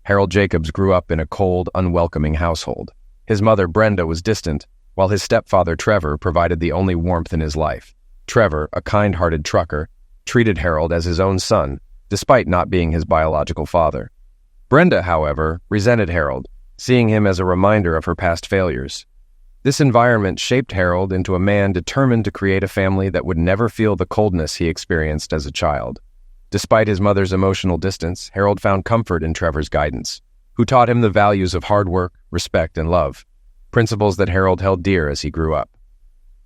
Harold Jacobs grew up in a cold, unwelcoming household. His mother, Brenda, was distant, while his stepfather, Trevor, provided the only warmth in his life. Trevor, a kind-hearted trucker, treated Harold as his own son, despite not being his biological father. Brenda, however, resented Harold, seeing him as a reminder of her past failures. This environment shaped Harold into a man determined to create a family that would never feel the coldness he experienced as a child. Despite his mother's emotional distance, Harold found comfort in Trevor's guidance, who taught him the values of hard work, respect, and love, principles that Harold held dear as he grew up.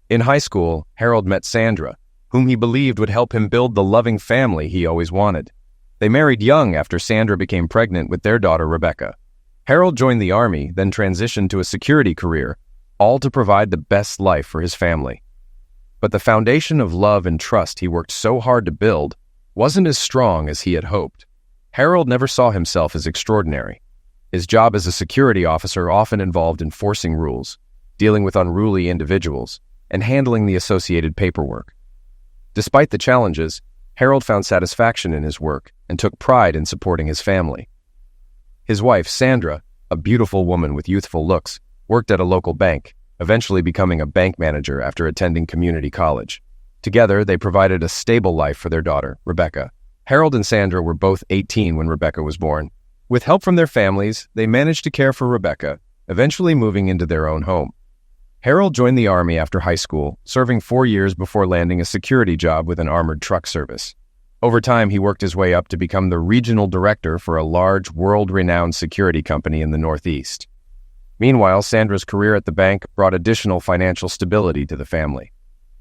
In high school, Harold met Sandra, whom he believed would help him build the loving family he always wanted. They married young after Sandra became pregnant with their daughter, Rebecca. Harold joined the Army, then transitioned to a security career, all to provide the best life for his family. But the foundation of love and trust he worked so hard to build wasn't as strong as he had hoped. Harold never saw himself as extraordinary. His job as a security officer often involved enforcing rules, dealing with unruly individuals, and handling the associated paperwork. Despite the challenges, Harold found satisfaction in his work and took pride in supporting his family. His wife, Sandra, a beautiful woman with youthful looks, worked at a local bank, eventually becoming a bank manager after attending community college. Together, they provided a stable life for their daughter, Rebecca. Harold and Sandra were both 18 when Rebecca was born. With help from their families, they managed to care for Rebecca, eventually moving into their own home. Harold joined the Army after high school, serving 4 years before landing a security job with an armored truck service. Over time, he worked his way up to become the regional director for a large, world-renowned security company in the Northeast. Meanwhile, Sandra's career at the bank brought additional financial stability to the family.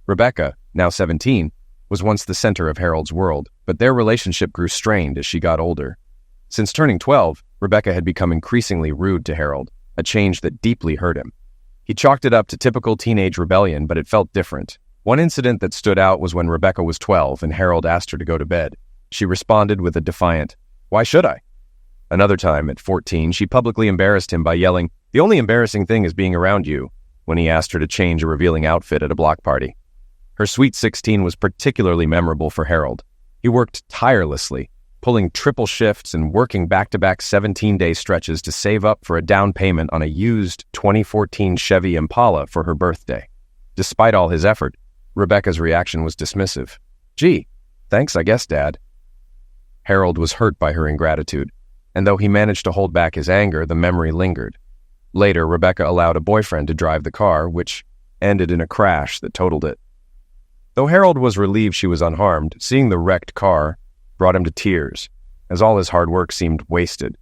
Rebecca, now 17, was once the center of Harold's world, but their relationship grew strained as she got older. Since turning 12, Rebecca had become increasingly rude to Harold, a change that deeply hurt him. He chalked it up to typical teenage rebellion, but it felt different. One incident that stood out was when Rebecca was 12 and Harold asked her to go to bed. She responded with a defiant, "Why should I?" Another time, at 14, she publicly embarrassed him by yelling, "The only embarrassing thing is being around you," when he asked her to change a revealing outfit at a block party. Her Sweet 16 was particularly memorable for Harold. He worked tirelessly, pulling triple shifts and working back-to-back 17-day stretches to save up for a down payment on a used 2014 Chevy Impala for her birthday. Despite all his effort, Rebecca's reaction was dismissive. "Gee, thanks I guess, Dad." Harold was hurt by her ingratitude, and though he managed to hold back his anger, the memory lingered. Later, Rebecca allowed a boyfriend to drive the car, which ended in a crash that totaled it. Though Harold was relieved she was unharmed, seeing the wrecked car brought him to tears, as all his hard work seemed wasted.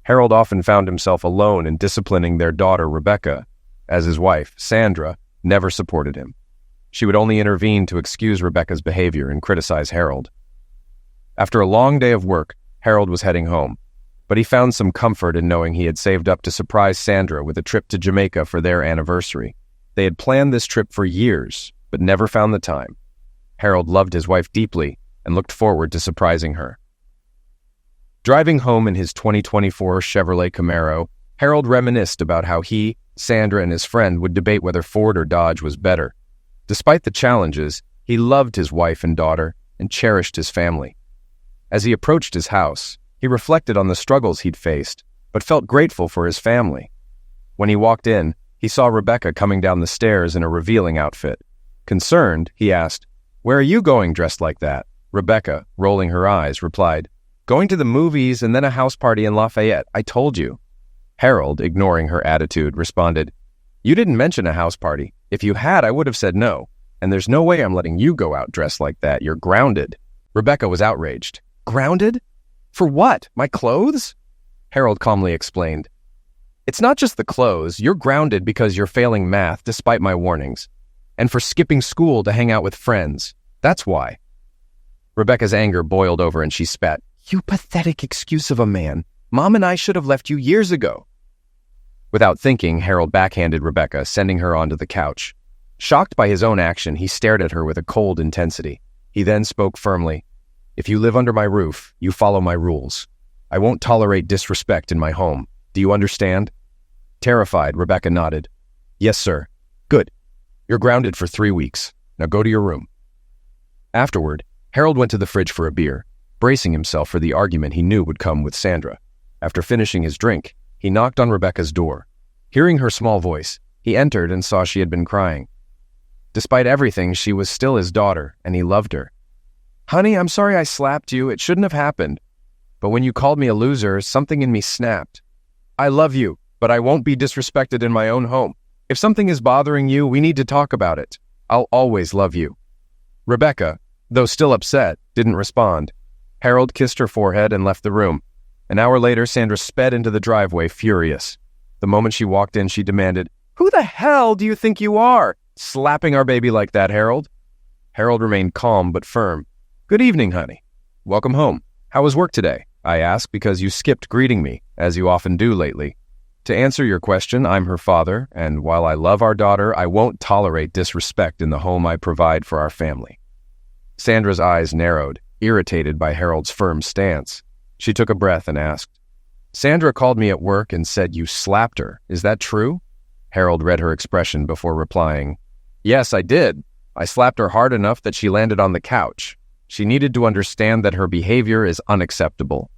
Harold often found himself alone in disciplining their daughter, Rebecca, as his wife, Sandra, never supported him. She would only intervene to excuse Rebecca's behavior and criticize Harold. After a long day of work, Harold was heading home, but he found some comfort in knowing he had saved up to surprise Sandra with a trip to Jamaica for their anniversary. They had planned this trip for years, but never found the time. Harold loved his wife deeply and looked forward to surprising her. Driving home in his 2024 Chevrolet Camaro, Harold reminisced about how he, Sandra, and his friend would debate whether Ford or Dodge was better. Despite the challenges, he loved his wife and daughter and cherished his family. As he approached his house, he reflected on the struggles he'd faced, but felt grateful for his family. When he walked in, he saw Rebecca coming down the stairs in a revealing outfit. Concerned, he asked, "Where are you going dressed like that?" Rebecca, rolling her eyes, replied, "Going to the movies and then a house party in Lafayette, I told you." Harold, ignoring her attitude, responded, "You didn't mention a house party. If you had, I would have said no. And there's no way I'm letting you go out dressed like that. You're grounded." Rebecca was outraged. "Grounded? For what? My clothes?" Harold calmly explained, "It's not just the clothes. You're grounded because you're failing math despite my warnings. And for skipping school to hang out with friends. That's why." Rebecca's anger boiled over and she spat, "You pathetic excuse of a man. Mom and I should have left you years ago." Without thinking, Harold backhanded Rebecca, sending her onto the couch. Shocked by his own action, he stared at her with a cold intensity. He then spoke firmly, "If you live under my roof, you follow my rules. I won't tolerate disrespect in my home. Do you understand?" Terrified, Rebecca nodded. "Yes, sir." "Good. You're grounded for 3 weeks. Now go to your room." Afterward, Harold went to the fridge for a beer, bracing himself for the argument he knew would come with Sandra. After finishing his drink, he knocked on Rebecca's door. Hearing her small voice, he entered and saw she had been crying. Despite everything, she was still his daughter, and he loved her. "Honey, I'm sorry I slapped you. It shouldn't have happened. But when you called me a loser, something in me snapped. I love you, but I won't be disrespected in my own home. If something is bothering you, we need to talk about it. I'll always love you." Rebecca, though still upset, didn't respond. Harold kissed her forehead and left the room. An hour later, Sandra sped into the driveway, furious. The moment she walked in, she demanded, "Who the hell do you think you are, slapping our baby like that, Harold?" Harold remained calm but firm. "Good evening, honey. Welcome home. How was work today?" I asked because you skipped greeting me, as you often do lately. To answer your question, I'm her father, and while I love our daughter, I won't tolerate disrespect in the home I provide for our family. Sandra's eyes narrowed, irritated by Harold's firm stance. She took a breath and asked, "Sandra called me at work and said you slapped her. Is that true?" Harold read her expression before replying, "Yes, I did. I slapped her hard enough that she landed on the couch. She needed to understand that her behavior is unacceptable."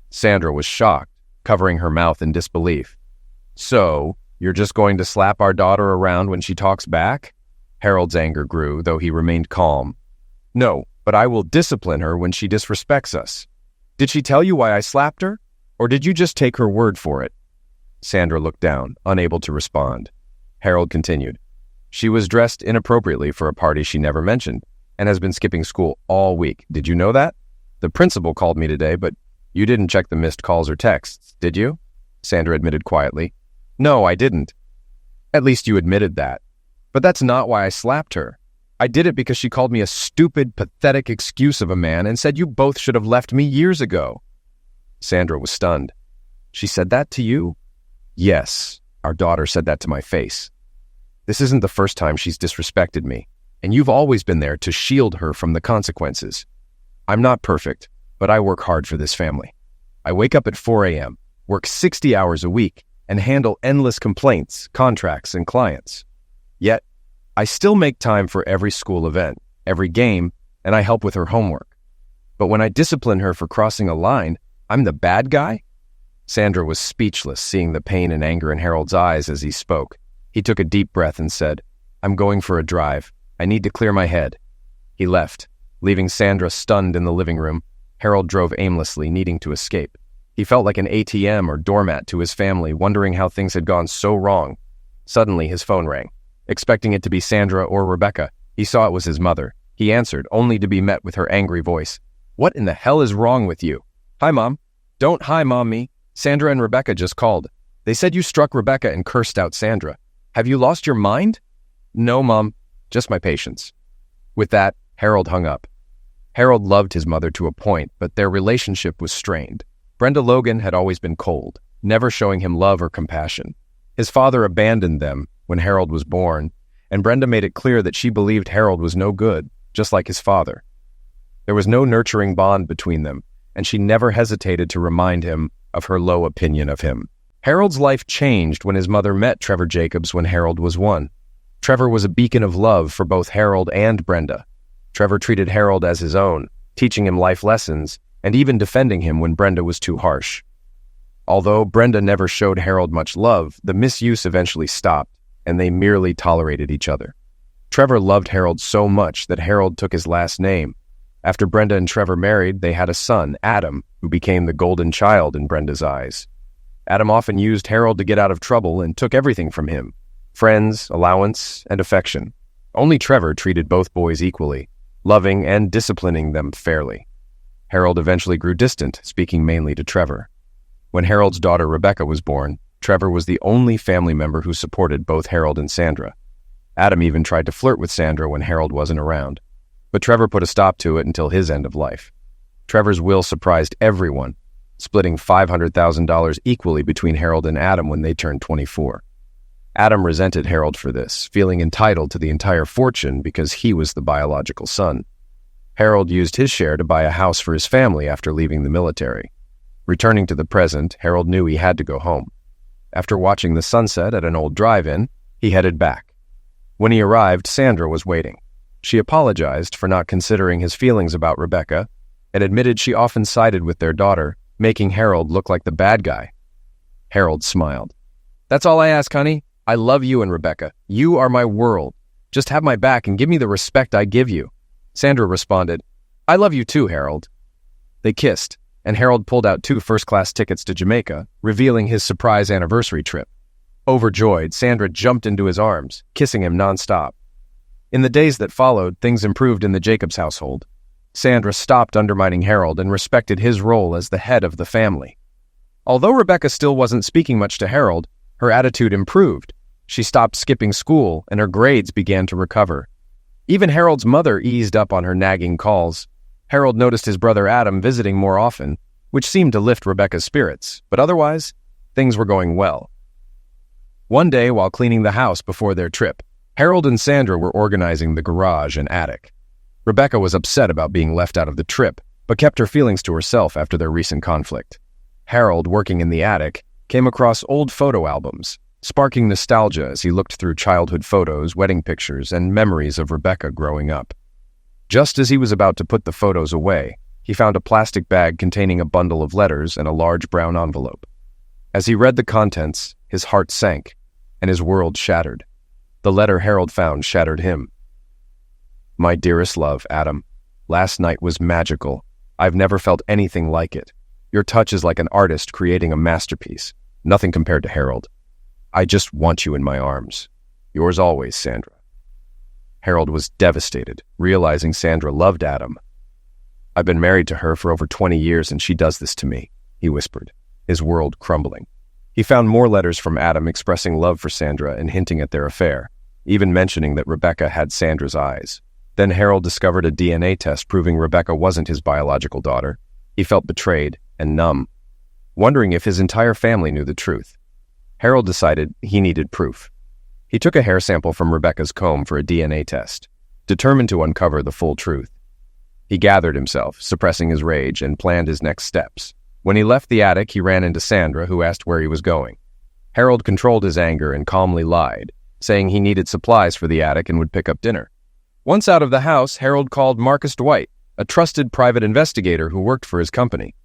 Sandra was shocked, covering her mouth in disbelief. "So, you're just going to slap our daughter around when she talks back?" Harold's anger grew, though he remained calm. "No, but I will discipline her when she disrespects us. Did she tell you why I slapped her? Or did you just take her word for it?" Sandra looked down, unable to respond. Harold continued, "She was dressed inappropriately for a party she never mentioned, and has been skipping school all week. Did you know that? The principal called me today, but you didn't check the missed calls or texts, did you?" Sandra admitted quietly. "No, I didn't." "At least you admitted that. But that's not why I slapped her. I did it because she called me a stupid, pathetic excuse of a man and said you both should have left me years ago." Sandra was stunned. "She said that to you?" "Yes, our daughter said that to my face. This isn't the first time she's disrespected me, and you've always been there to shield her from the consequences. I'm not perfect, but I work hard for this family. I wake up at 4 a.m., work 60 hours a week, and handle endless complaints, contracts, and clients. Yet, I still make time for every school event, every game, and I help with her homework. But when I discipline her for crossing a line, I'm the bad guy?" Sandra was speechless, seeing the pain and anger in Harold's eyes as he spoke. He took a deep breath and said, "I'm going for a drive. I need to clear my head." He left, leaving Sandra stunned in the living room. Harold drove aimlessly, needing to escape. He felt like an ATM or doormat to his family, wondering how things had gone so wrong. Suddenly, his phone rang. Expecting it to be Sandra or Rebecca, he saw it was his mother. He answered, only to be met with her angry voice. "What in the hell is wrong with you?" "Hi, Mom." "Don't hi, Mom, me. Sandra and Rebecca just called. They said you struck Rebecca and cursed out Sandra. Have you lost your mind?" "No, Mom. Just my patience." With that, Harold hung up. Harold loved his mother to a point, but their relationship was strained. Brenda Logan had always been cold, never showing him love or compassion. His father abandoned them when Harold was born, and Brenda made it clear that she believed Harold was no good, just like his father. There was no nurturing bond between them, and she never hesitated to remind him of her low opinion of him. Harold's life changed when his mother met Trevor Jacobs when Harold was 1. Trevor was a beacon of love for both Harold and Brenda. Trevor treated Harold as his own, teaching him life lessons, and even defending him when Brenda was too harsh. Although Brenda never showed Harold much love, the misuse eventually stopped, and they merely tolerated each other. Trevor loved Harold so much that Harold took his last name. After Brenda and Trevor married, they had a son, Adam, who became the golden child in Brenda's eyes. Adam often used Harold to get out of trouble and took everything from him: friends, allowance, and affection. Only Trevor treated both boys equally, loving and disciplining them fairly. Harold eventually grew distant, speaking mainly to Trevor. When Harold's daughter Rebecca was born, Trevor was the only family member who supported both Harold and Sandra. Adam even tried to flirt with Sandra when Harold wasn't around. But Trevor put a stop to it until his end of life. Trevor's will surprised everyone, splitting $500,000 equally between Harold and Adam when they turned 24. Adam resented Harold for this, feeling entitled to the entire fortune because he was the biological son. Harold used his share to buy a house for his family after leaving the military. Returning to the present, Harold knew he had to go home. After watching the sunset at an old drive-in, he headed back. When he arrived, Sandra was waiting. She apologized for not considering his feelings about Rebecca and admitted she often sided with their daughter, making Harold look like the bad guy. Harold smiled. "That's all I ask, honey. I love you and Rebecca. You are my world. Just have my back and give me the respect I give you." Sandra responded, "I love you too, Harold." They kissed, and Harold pulled out 2 first-class tickets to Jamaica, revealing his surprise anniversary trip. Overjoyed, Sandra jumped into his arms, kissing him nonstop. In the days that followed, things improved in the Jacobs household. Sandra stopped undermining Harold and respected his role as the head of the family. Although Rebecca still wasn't speaking much to Harold, her attitude improved. She stopped skipping school, and her grades began to recover. Even Harold's mother eased up on her nagging calls. Harold noticed his brother Adam visiting more often, which seemed to lift Rebecca's spirits, but otherwise, things were going well. One day, while cleaning the house before their trip, Harold and Sandra were organizing the garage and attic. Rebecca was upset about being left out of the trip, but kept her feelings to herself after their recent conflict. Harold, working in the attic, came across old photo albums, sparking nostalgia as he looked through childhood photos, wedding pictures, and memories of Rebecca growing up. Just as he was about to put the photos away, he found a plastic bag containing a bundle of letters and a large brown envelope. As he read the contents, his heart sank, and his world shattered. The letter Harold found shattered him. "My dearest love, Adam. Last night was magical. I've never felt anything like it. Your touch is like an artist creating a masterpiece. Nothing compared to Harold. I just want you in my arms. Yours always, Sandra." Harold was devastated, realizing Sandra loved Adam. "I've been married to her for over 20 years and she does this to me," he whispered, his world crumbling. He found more letters from Adam expressing love for Sandra and hinting at their affair, even mentioning that Rebecca had Sandra's eyes. Then Harold discovered a DNA test proving Rebecca wasn't his biological daughter. He felt betrayed and numb, wondering if his entire family knew the truth. Harold decided he needed proof. He took a hair sample from Rebecca's comb for a DNA test, determined to uncover the full truth. He gathered himself, suppressing his rage, and planned his next steps. When he left the attic, he ran into Sandra, who asked where he was going. Harold controlled his anger and calmly lied, saying he needed supplies for the attic and would pick up dinner. Once out of the house, Harold called Marcus Dwight, a trusted private investigator who worked for his company.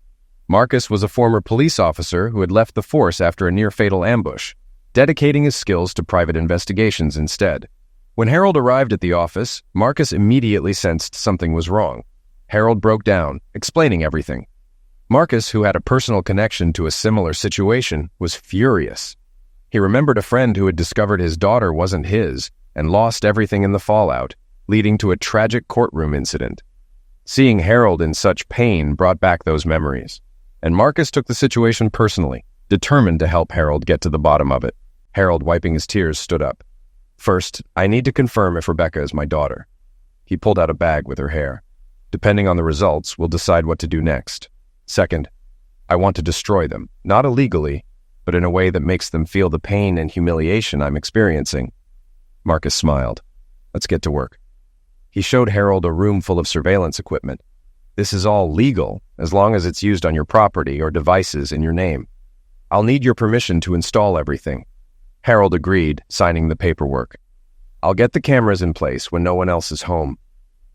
Marcus was a former police officer who had left the force after a near-fatal ambush, dedicating his skills to private investigations instead. When Harold arrived at the office, Marcus immediately sensed something was wrong. Harold broke down, explaining everything. Marcus, who had a personal connection to a similar situation, was furious. He remembered a friend who had discovered his daughter wasn't his and lost everything in the fallout, leading to a tragic courtroom incident. Seeing Harold in such pain brought back those memories, and Marcus took the situation personally, determined to help Harold get to the bottom of it. Harold, wiping his tears, stood up. "First, I need to confirm if Rebecca is my daughter." He pulled out a bag with her hair. "Depending on the results, we'll decide what to do next. Second, I want to destroy them, not illegally, but in a way that makes them feel the pain and humiliation I'm experiencing." Marcus smiled. "Let's get to work." He showed Harold a room full of surveillance equipment. "This is all legal, as long as it's used on your property or devices in your name. I'll need your permission to install everything." Harold agreed, signing the paperwork. "I'll get the cameras in place when no one else is home.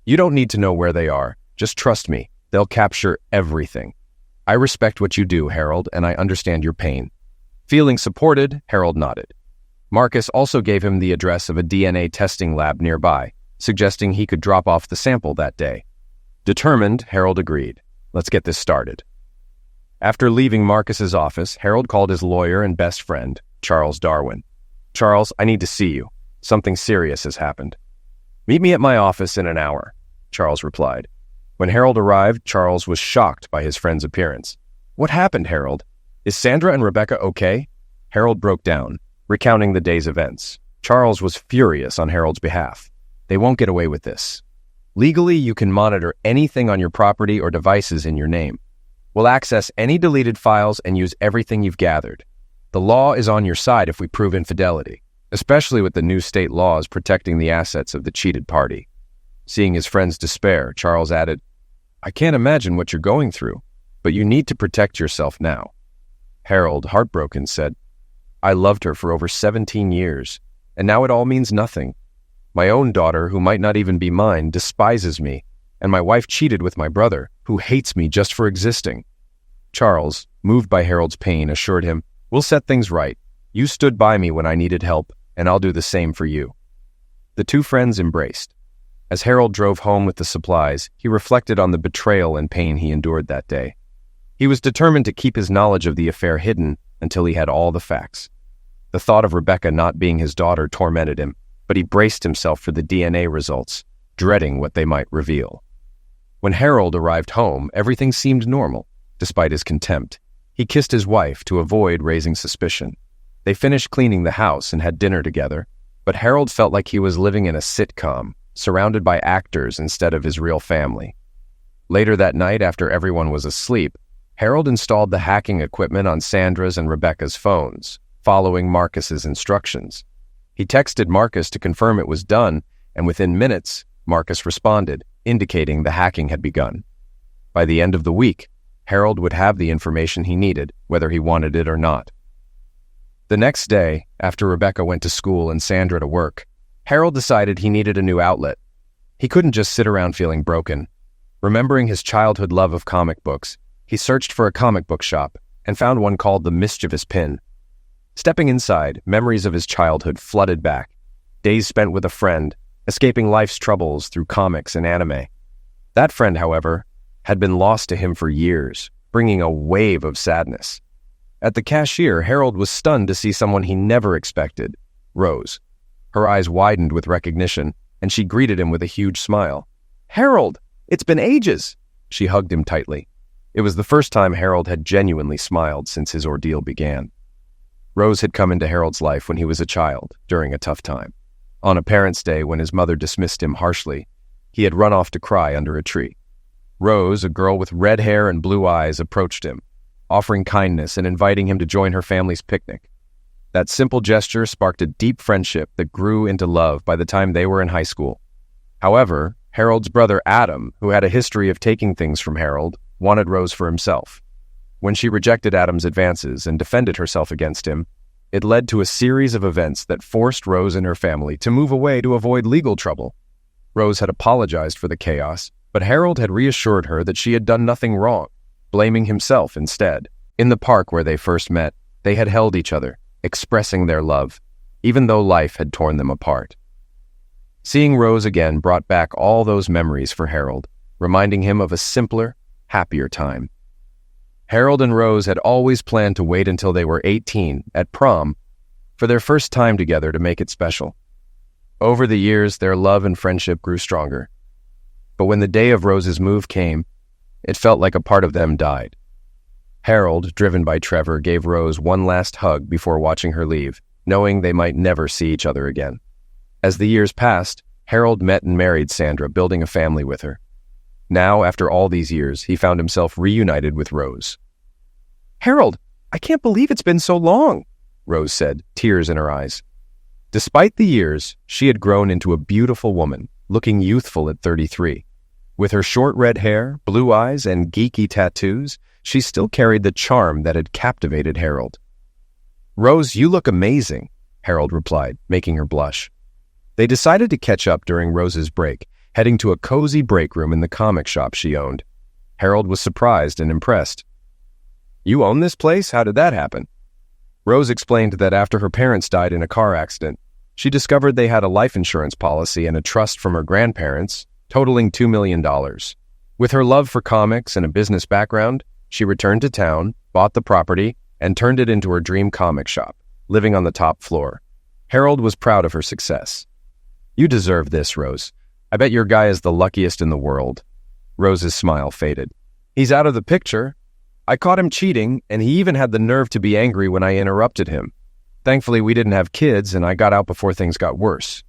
You don't need to know where they are. Just trust me. They'll capture everything. I respect what you do, Harold, and I understand your pain." Feeling supported, Harold nodded. Marcus also gave him the address of a DNA testing lab nearby, suggesting he could drop off the sample that day. Determined, Harold agreed. "Let's get this started." After leaving Marcus's office, Harold called his lawyer and best friend, Charles Darwin. "Charles, I need to see you. Something serious has happened." "Meet me at my office in an hour," Charles replied. When Harold arrived, Charles was shocked by his friend's appearance. "What happened, Harold? Is Sandra and Rebecca okay?" Harold broke down, recounting the day's events. Charles was furious on Harold's behalf. "They won't get away with this. Legally, you can monitor anything on your property or devices in your name. We'll access any deleted files and use everything you've gathered. The law is on your side if we prove infidelity, especially with the new state laws protecting the assets of the cheated party." Seeing his friend's despair, Charles added, "I can't imagine what you're going through, but you need to protect yourself now." Harold, heartbroken, said, "I loved her for over 17 years, and now it all means nothing. My own daughter, who might not even be mine, despises me, and my wife cheated with my brother, who hates me just for existing." Charles, moved by Harold's pain, assured him, "We'll set things right. You stood by me when I needed help, and I'll do the same for you." The two friends embraced. As Harold drove home with the supplies, he reflected on the betrayal and pain he endured that day. He was determined to keep his knowledge of the affair hidden until he had all the facts. The thought of Rebecca not being his daughter tormented him, but he braced himself for the DNA results, dreading what they might reveal. When Harold arrived home, everything seemed normal, despite his contempt. He kissed his wife to avoid raising suspicion. They finished cleaning the house and had dinner together, but Harold felt like he was living in a sitcom, surrounded by actors instead of his real family. Later that night, after everyone was asleep, Harold installed the hacking equipment on Sandra's and Rebecca's phones, following Marcus's instructions. He texted Marcus to confirm it was done, and within minutes, Marcus responded, indicating the hacking had begun. By the end of the week, Harold would have the information he needed, whether he wanted it or not. The next day, after Rebecca went to school and Sandra to work, Harold decided he needed a new outlet. He couldn't just sit around feeling broken. Remembering his childhood love of comic books, he searched for a comic book shop and found one called The Mischievous Pin. Stepping inside, memories of his childhood flooded back. Days spent with a friend, escaping life's troubles through comics and anime. That friend, however, had been lost to him for years, bringing a wave of sadness. At the cashier, Harold was stunned to see someone he never expected, Rose. Her eyes widened with recognition, and she greeted him with a huge smile. "Harold, it's been ages!" She hugged him tightly. It was the first time Harold had genuinely smiled since his ordeal began. Rose had come into Harold's life when he was a child, during a tough time. On a Parents' Day, when his mother dismissed him harshly, he had run off to cry under a tree. Rose, a girl with red hair and blue eyes, approached him, offering kindness and inviting him to join her family's picnic. That simple gesture sparked a deep friendship that grew into love by the time they were in high school. However, Harold's brother Adam, who had a history of taking things from Harold, wanted Rose for himself. When she rejected Adam's advances and defended herself against him, it led to a series of events that forced Rose and her family to move away to avoid legal trouble. Rose had apologized for the chaos, but Harold had reassured her that she had done nothing wrong, blaming himself instead. In the park where they first met, they had held each other, expressing their love, even though life had torn them apart. Seeing Rose again brought back all those memories for Harold, reminding him of a simpler, happier time. Harold and Rose had always planned to wait until they were 18, at prom, for their first time together to make it special. Over the years, their love and friendship grew stronger. But when the day of Rose's move came, it felt like a part of them died. Harold, driven by Trevor, gave Rose one last hug before watching her leave, knowing they might never see each other again. As the years passed, Harold met and married Sandra, building a family with her. Now, after all these years, he found himself reunited with Rose. "Harold, I can't believe it's been so long," Rose said, tears in her eyes. Despite the years, she had grown into a beautiful woman, looking youthful at 33. With her short red hair, blue eyes, and geeky tattoos, she still carried the charm that had captivated Harold. "Rose, you look amazing," Harold replied, making her blush. They decided to catch up during Rose's break, heading to a cozy break room in the comic shop she owned. Harold was surprised and impressed. "You own this place? How did that happen?" Rose explained that after her parents died in a car accident, she discovered they had a life insurance policy and a trust from her grandparents, totaling $2 million. With her love for comics and a business background, she returned to town, bought the property, and turned it into her dream comic shop, living on the top floor. Harold was proud of her success. "You deserve this, Rose. I bet your guy is the luckiest in the world." Rose's smile faded. "He's out of the picture. I caught him cheating, and he even had the nerve to be angry when I interrupted him. Thankfully, we didn't have kids, and I got out before things got worse."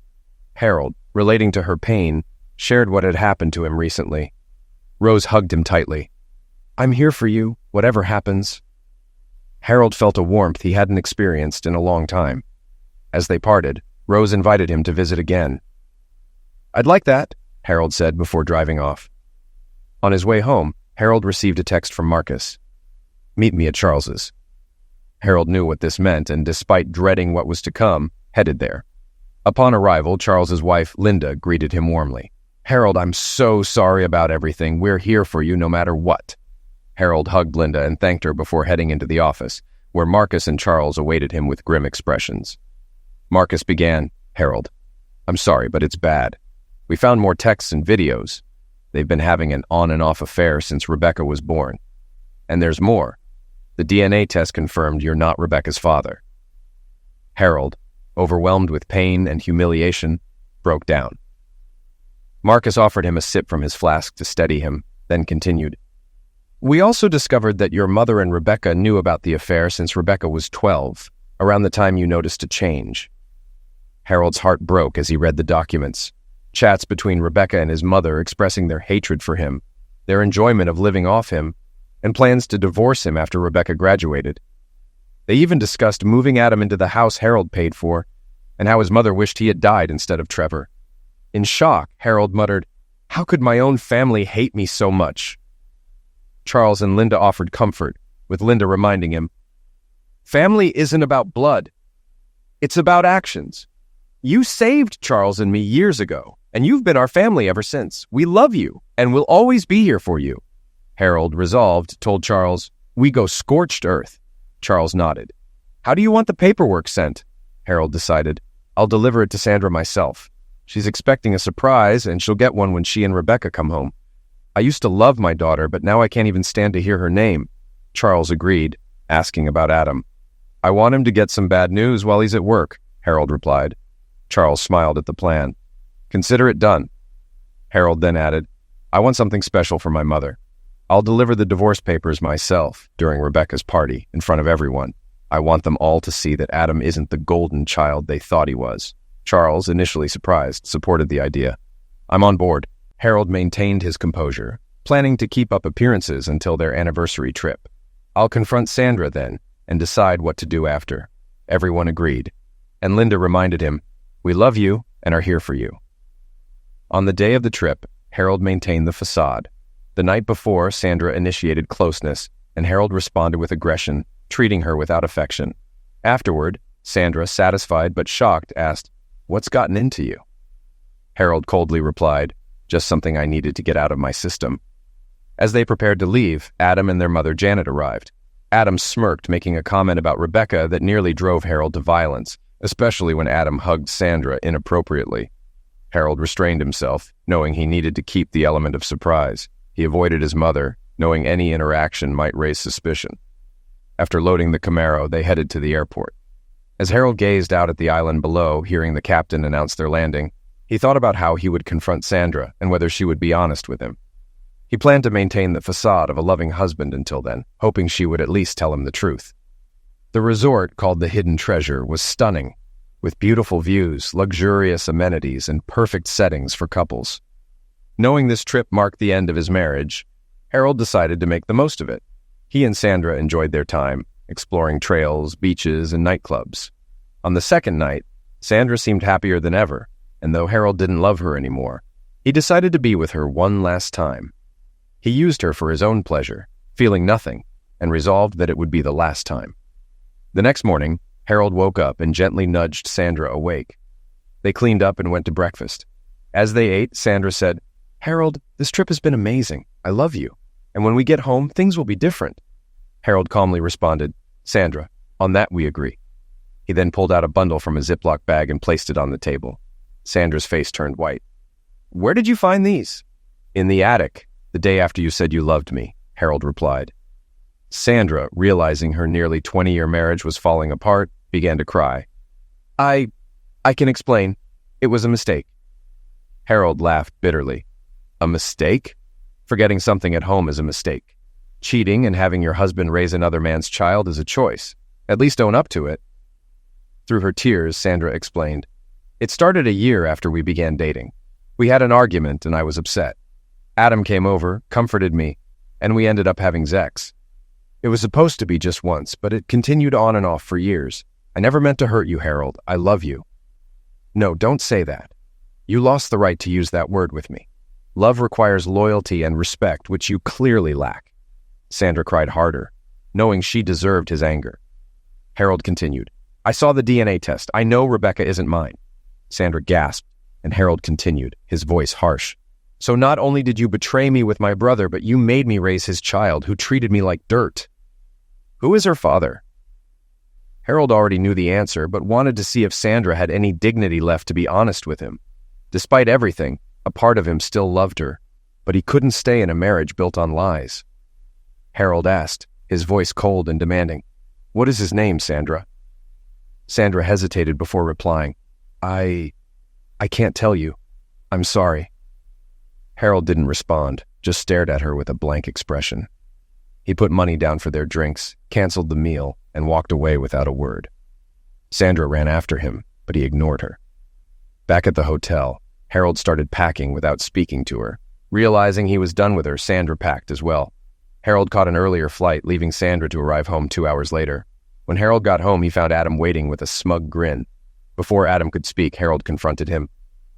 Harold, relating to her pain, shared what had happened to him recently. Rose hugged him tightly. "I'm here for you, whatever happens." Harold felt a warmth he hadn't experienced in a long time. As they parted, Rose invited him to visit again. "I'd like that," Harold said before driving off. On his way home, Harold received a text from Marcus. "Meet me at Charles's." Harold knew what this meant, and despite dreading what was to come, headed there. Upon arrival, Charles's wife, Linda, greeted him warmly. "Harold, I'm so sorry about everything. We're here for you no matter what." Harold hugged Linda and thanked her before heading into the office, where Marcus and Charles awaited him with grim expressions. Marcus began, "Harold, I'm sorry, but it's bad. We found more texts and videos. They've been having an on-and-off affair since Rebecca was born. And there's more. The DNA test confirmed you're not Rebecca's father." Harold, overwhelmed with pain and humiliation, broke down. Marcus offered him a sip from his flask to steady him, then continued, "We also discovered that your mother and Rebecca knew about the affair since Rebecca was 12, around the time you noticed a change." Harold's heart broke as he read the documents, chats between Rebecca and his mother expressing their hatred for him, their enjoyment of living off him, and plans to divorce him after Rebecca graduated. They even discussed moving Adam into the house Harold paid for, and how his mother wished he had died instead of Trevor. In shock, Harold muttered, "How could my own family hate me so much?" Charles and Linda offered comfort, with Linda reminding him, "Family isn't about blood. It's about actions. You saved Charles and me years ago, and you've been our family ever since. We love you, and we'll always be here for you." Harold, resolved, told Charles, "We go scorched earth." Charles nodded. "How do you want the paperwork sent?" Harold decided, "I'll deliver it to Sandra myself. She's expecting a surprise, and she'll get one when she and Rebecca come home. I used to love my daughter, but now I can't even stand to hear her name." Charles agreed, asking about Adam. "I want him to get some bad news while he's at work," Harold replied. Charles smiled at the plan. "Consider it done." Harold then added, "I want something special for my mother. I'll deliver the divorce papers myself during Rebecca's party in front of everyone. I want them all to see that Adam isn't the golden child they thought he was." Charles, initially surprised, supported the idea. "I'm on board." Harold maintained his composure, planning to keep up appearances until their anniversary trip. "I'll confront Sandra then and decide what to do after." Everyone agreed, and Linda reminded him, "We love you and are here for you." On the day of the trip, Harold maintained the facade. The night before, Sandra initiated closeness, and Harold responded with aggression, treating her without affection. Afterward, Sandra, satisfied but shocked, asked, "What's gotten into you?" Harold coldly replied, "Just something I needed to get out of my system." As they prepared to leave, Adam and their mother Janet arrived. Adam smirked, making a comment about Rebecca that nearly drove Harold to violence, especially when Adam hugged Sandra inappropriately. Harold restrained himself, knowing he needed to keep the element of surprise. He avoided his mother, knowing any interaction might raise suspicion. After loading the Camaro, they headed to the airport. As Harold gazed out at the island below, hearing the captain announce their landing, he thought about how he would confront Sandra and whether she would be honest with him. He planned to maintain the facade of a loving husband until then, hoping she would at least tell him the truth. The resort, called the Hidden Treasure, was stunning, with beautiful views, luxurious amenities, and perfect settings for couples. Knowing this trip marked the end of his marriage, Harold decided to make the most of it. He and Sandra enjoyed their time, exploring trails, beaches, and nightclubs. On the second night, Sandra seemed happier than ever, and though Harold didn't love her anymore, he decided to be with her one last time. He used her for his own pleasure, feeling nothing, and resolved that it would be the last time. The next morning, Harold woke up and gently nudged Sandra awake. They cleaned up and went to breakfast. As they ate, Sandra said, "Harold, this trip has been amazing. I love you. And when we get home, things will be different." Harold calmly responded, "Sandra, on that we agree." He then pulled out a bundle from a Ziploc bag and placed it on the table. Sandra's face turned white. "Where did you find these?" "In the attic, the day after you said you loved me," Harold replied. Sandra, realizing her nearly 20-year marriage was falling apart, began to cry. I can explain. It was a mistake." Harold laughed bitterly. "A mistake? Forgetting something at home is a mistake. Cheating and having your husband raise another man's child is a choice. At least own up to it." Through her tears, Sandra explained, "It started a year after we began dating. We had an argument and I was upset. Adam came over, comforted me, and we ended up having sex. It was supposed to be just once, but it continued on and off for years. I never meant to hurt you, Harold. I love you." "No, don't say that. You lost the right to use that word with me. Love requires loyalty and respect, which you clearly lack." Sandra cried harder, knowing she deserved his anger. Harold continued, "I saw the DNA test. I know Rebecca isn't mine." Sandra gasped, and Harold continued, his voice harsh. So not only did you betray me with my brother, but you made me raise his child, who treated me like dirt. Who is her father? Harold already knew the answer, but wanted to see if Sandra had any dignity left to be honest with him. Despite everything, a part of him still loved her, but he couldn't stay in a marriage built on lies. Harold asked, his voice cold and demanding, "What is his name, Sandra?" Sandra hesitated before replying, I can't tell you. I'm sorry." Harold didn't respond, just stared at her with a blank expression. He put money down for their drinks, canceled the meal, and walked away without a word. Sandra ran after him, but he ignored her. Back at the hotel, Harold started packing without speaking to her. Realizing he was done with her, Sandra packed as well. Harold caught an earlier flight, leaving Sandra to arrive home 2 hours later. When Harold got home, he found Adam waiting with a smug grin. Before Adam could speak, Harold confronted him.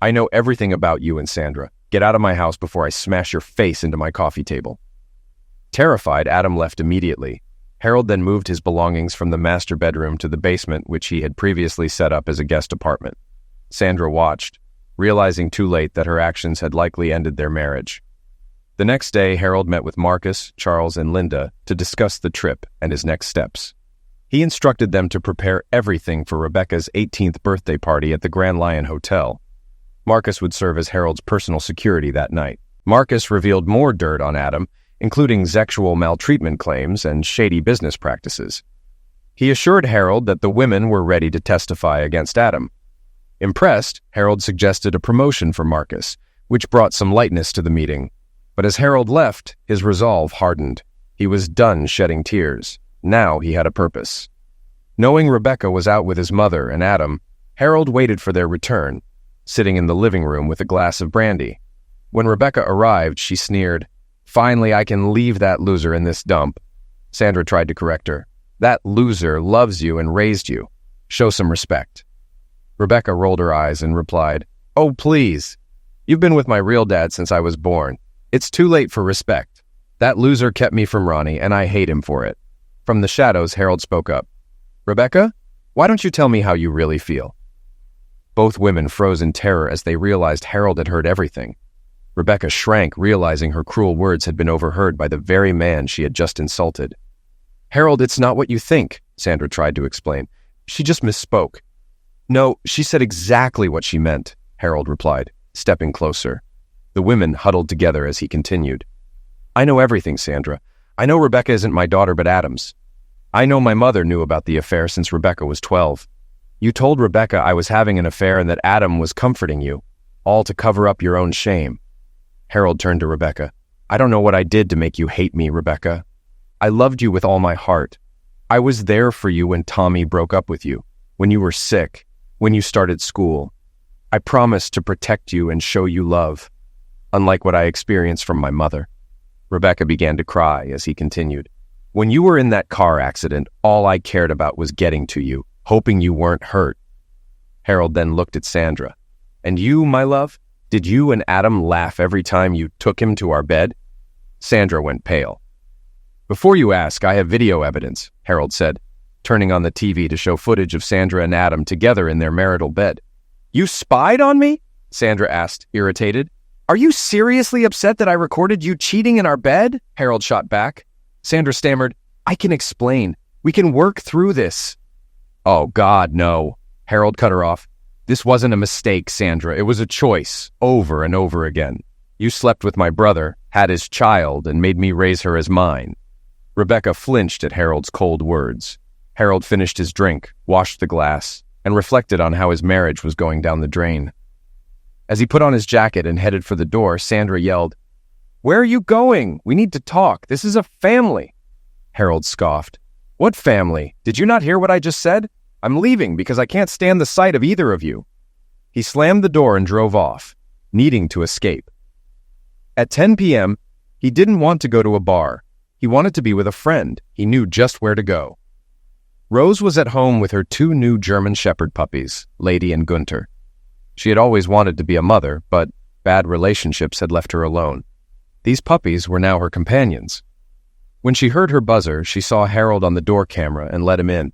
"I know everything about you and Sandra. Get out of my house before I smash your face into my coffee table." Terrified, Adam left immediately. Harold then moved his belongings from the master bedroom to the basement, which he had previously set up as a guest apartment. Sandra watched, realizing too late that her actions had likely ended their marriage. The next day, Harold met with Marcus, Charles, and Linda to discuss the trip and his next steps. He instructed them to prepare everything for Rebecca's 18th birthday party at the Grand Lion Hotel. Marcus would serve as Harold's personal security that night. Marcus revealed more dirt on Adam, including sexual maltreatment claims and shady business practices. He assured Harold that the women were ready to testify against Adam. Impressed, Harold suggested a promotion for Marcus, which brought some lightness to the meeting. But as Harold left, his resolve hardened. He was done shedding tears. Now he had a purpose. Knowing Rebecca was out with his mother and Adam, Harold waited for their return, sitting in the living room with a glass of brandy. When Rebecca arrived, she sneered, "Finally, I can leave that loser in this dump." Sandra tried to correct her. "That loser loves you and raised you. Show some respect." Rebecca rolled her eyes and replied, "Oh, please. You've been with my real dad since I was born. It's too late for respect. That loser kept me from Ronnie, and I hate him for it." From the shadows, Harold spoke up. "Rebecca, why don't you tell me how you really feel?" Both women froze in terror as they realized Harold had heard everything. Rebecca shrank, realizing her cruel words had been overheard by the very man she had just insulted. "Harold, it's not what you think," Sandra tried to explain. "She just misspoke." "No, she said exactly what she meant," Harold replied, stepping closer. The women huddled together as he continued. "I know everything, Sandra. I know Rebecca isn't my daughter but Adam's. I know my mother knew about the affair since Rebecca was 12. You told Rebecca I was having an affair and that Adam was comforting you, all to cover up your own shame." Harold turned to Rebecca. "I don't know what I did to make you hate me, Rebecca. I loved you with all my heart. I was there for you when Tommy broke up with you, when you were sick, when you started school. I promised to protect you and show you love, unlike what I experienced from my mother." Rebecca began to cry as he continued. "When you were in that car accident, all I cared about was getting to you, hoping you weren't hurt." Harold then looked at Sandra. "And you, my love? Did you and Adam laugh every time you took him to our bed?" Sandra went pale. "Before you ask, I have video evidence," Harold said, turning on the TV to show footage of Sandra and Adam together in their marital bed. "You spied on me?" Sandra asked, irritated. "Are you seriously upset that I recorded you cheating in our bed?" Harold shot back. Sandra stammered, "I can explain. We can work through this." "Oh, God, no." Harold cut her off. "This wasn't a mistake, Sandra. It was a choice, over and over again. You slept with my brother, had his child, and made me raise her as mine." Rebecca flinched at Harold's cold words. Harold finished his drink, washed the glass, and reflected on how his marriage was going down the drain. As he put on his jacket and headed for the door, Sandra yelled, "Where are you going? We need to talk. This is a family." Harold scoffed. "What family? Did you not hear what I just said? I'm leaving because I can't stand the sight of either of you." He slammed the door and drove off, needing to escape. At 10 p.m., he didn't want to go to a bar. He wanted to be with a friend. He knew just where to go. Rose was at home with her 2 new German Shepherd puppies, Lady and Gunter. She had always wanted to be a mother, but bad relationships had left her alone. These puppies were now her companions. When she heard her buzzer, she saw Harold on the door camera and let him in.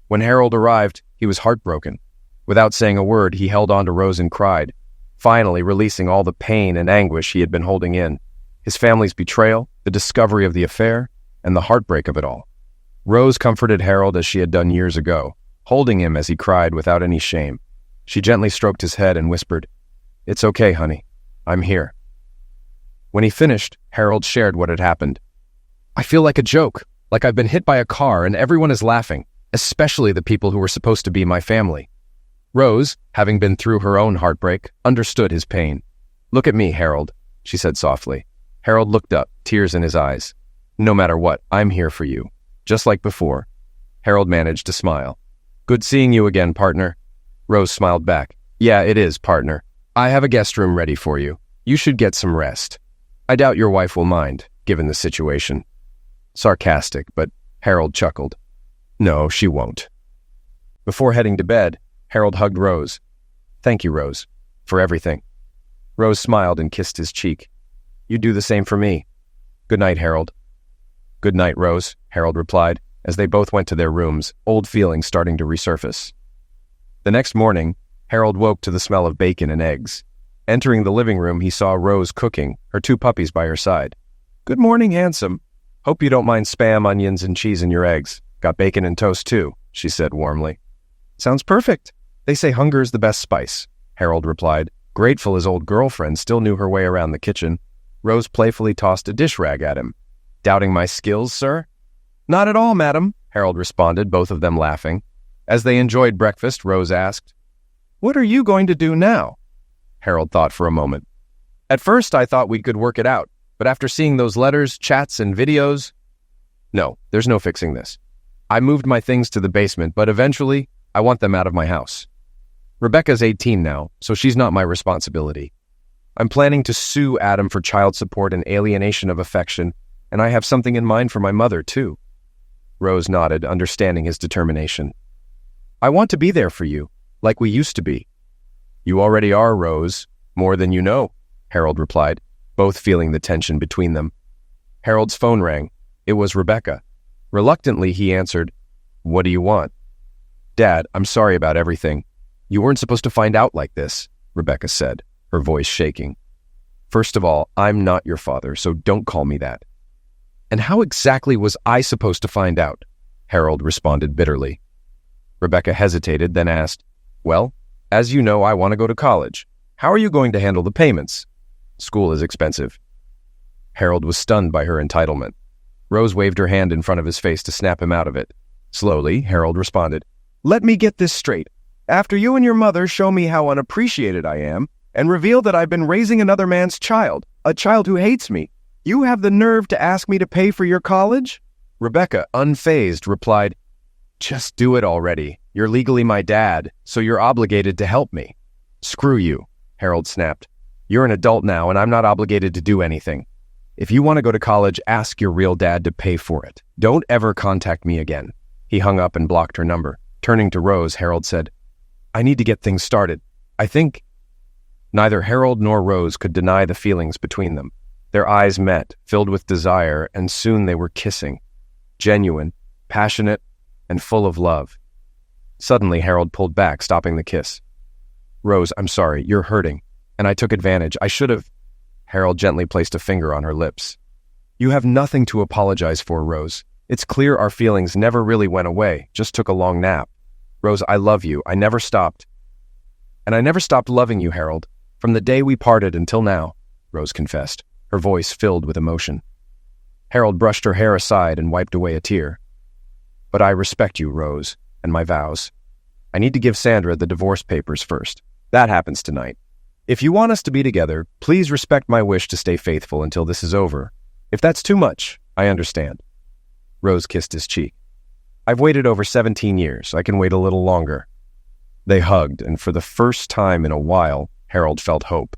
When Harold arrived, he was heartbroken. Without saying a word, he held on to Rose and cried. finally releasing all the pain and anguish he had been holding in. His family's betrayal, the discovery of the affair, and the heartbreak of it all. Rose comforted Harold as she had done years ago, holding him as he cried without any shame. She gently stroked his head and whispered, "It's okay, honey. I'm here." When he finished, Harold shared what had happened. "I feel like a joke, like I've been hit by a car and everyone is laughing, especially the people who were supposed to be my family." Rose, having been through her own heartbreak, understood his pain. "Look at me, Harold," she said softly. Harold looked up, tears in his eyes. "No matter what, I'm here for you. Just like before." Harold managed to smile. "Good seeing you again, partner." Rose smiled back. "Yeah, it is, partner. I have a guest room ready for you. You should get some rest. I doubt your wife will mind, given the situation." Sarcastic, but Harold chuckled. "No, she won't." Before heading to bed, Harold hugged Rose. "Thank you, Rose, for everything." Rose smiled and kissed his cheek. "You do the same for me." "Good night, Harold." "Good night, Rose," Harold replied, as they both went to their rooms, old feelings starting to resurface. The next morning, Harold woke to the smell of bacon and eggs. Entering the living room, he saw Rose cooking, her 2 puppies by her side. "Good morning, handsome. Hope you don't mind Spam, onions, and cheese in your eggs. Got bacon and toast, too," she said warmly. "Sounds perfect. They say hunger is the best spice," Harold replied, grateful his old girlfriend still knew her way around the kitchen. Rose playfully tossed a dish rag at him. "Doubting my skills, sir?" "Not at all, madam," Harold responded, both of them laughing. As they enjoyed breakfast, Rose asked, "What are you going to do now?" Harold thought for a moment. "At first, I thought we could work it out, but after seeing those letters, chats, and videos... No, there's no fixing this. I moved my things to the basement, but eventually, I want them out of my house. Rebecca's 18 now, so she's not my responsibility. I'm planning to sue Adam for child support and alienation of affection, and I have something in mind for my mother, too." Rose nodded, understanding his determination. "I want to be there for you, like we used to be." "You already are, Rose, more than you know," Harold replied, both feeling the tension between them. Harold's phone rang. It was Rebecca. Reluctantly, he answered, "What do you want?" "Dad, I'm sorry about everything. You weren't supposed to find out like this," Rebecca said, her voice shaking. "First of all, I'm not your father, so don't call me that." "And how exactly was I supposed to find out?" Harold responded bitterly. Rebecca hesitated, then asked, "Well, as you know, I want to go to college. How are you going to handle the payments? School is expensive." Harold was stunned by her entitlement. Rose waved her hand in front of his face to snap him out of it. Slowly, Harold responded, "Let me get this straight. After you and your mother show me how unappreciated I am, and reveal that I've been raising another man's child, a child who hates me, you have the nerve to ask me to pay for your college?" Rebecca, unfazed, replied, "Just do it already. You're legally my dad, so you're obligated to help me." "Screw you," Harold snapped. "You're an adult now, and I'm not obligated to do anything. If you want to go to college, ask your real dad to pay for it. Don't ever contact me again." He hung up and blocked her number. Turning to Rose, Harold said, "I need to get things started. I think..." Neither Harold nor Rose could deny the feelings between them. Their eyes met, filled with desire, and soon they were kissing. Genuine, passionate, and full of love. Suddenly, Harold pulled back, stopping the kiss. "Rose, I'm sorry. You're hurting. And I took advantage. I should have..." Harold gently placed a finger on her lips. "You have nothing to apologize for, Rose. It's clear our feelings never really went away, just took a long nap. Rose, I love you. I never stopped. And I never stopped loving you, Harold. From the day we parted until now," Rose confessed, her voice filled with emotion. Harold brushed her hair aside and wiped away a tear. "But I respect you, Rose, and my vows. I need to give Sandra the divorce papers first. That happens tonight. If you want us to be together, please respect my wish to stay faithful until this is over. If that's too much, I understand." Rose kissed his cheek. "I've waited over 17 years. I can wait a little longer." They hugged, and for the first time in a while, Harold felt hope.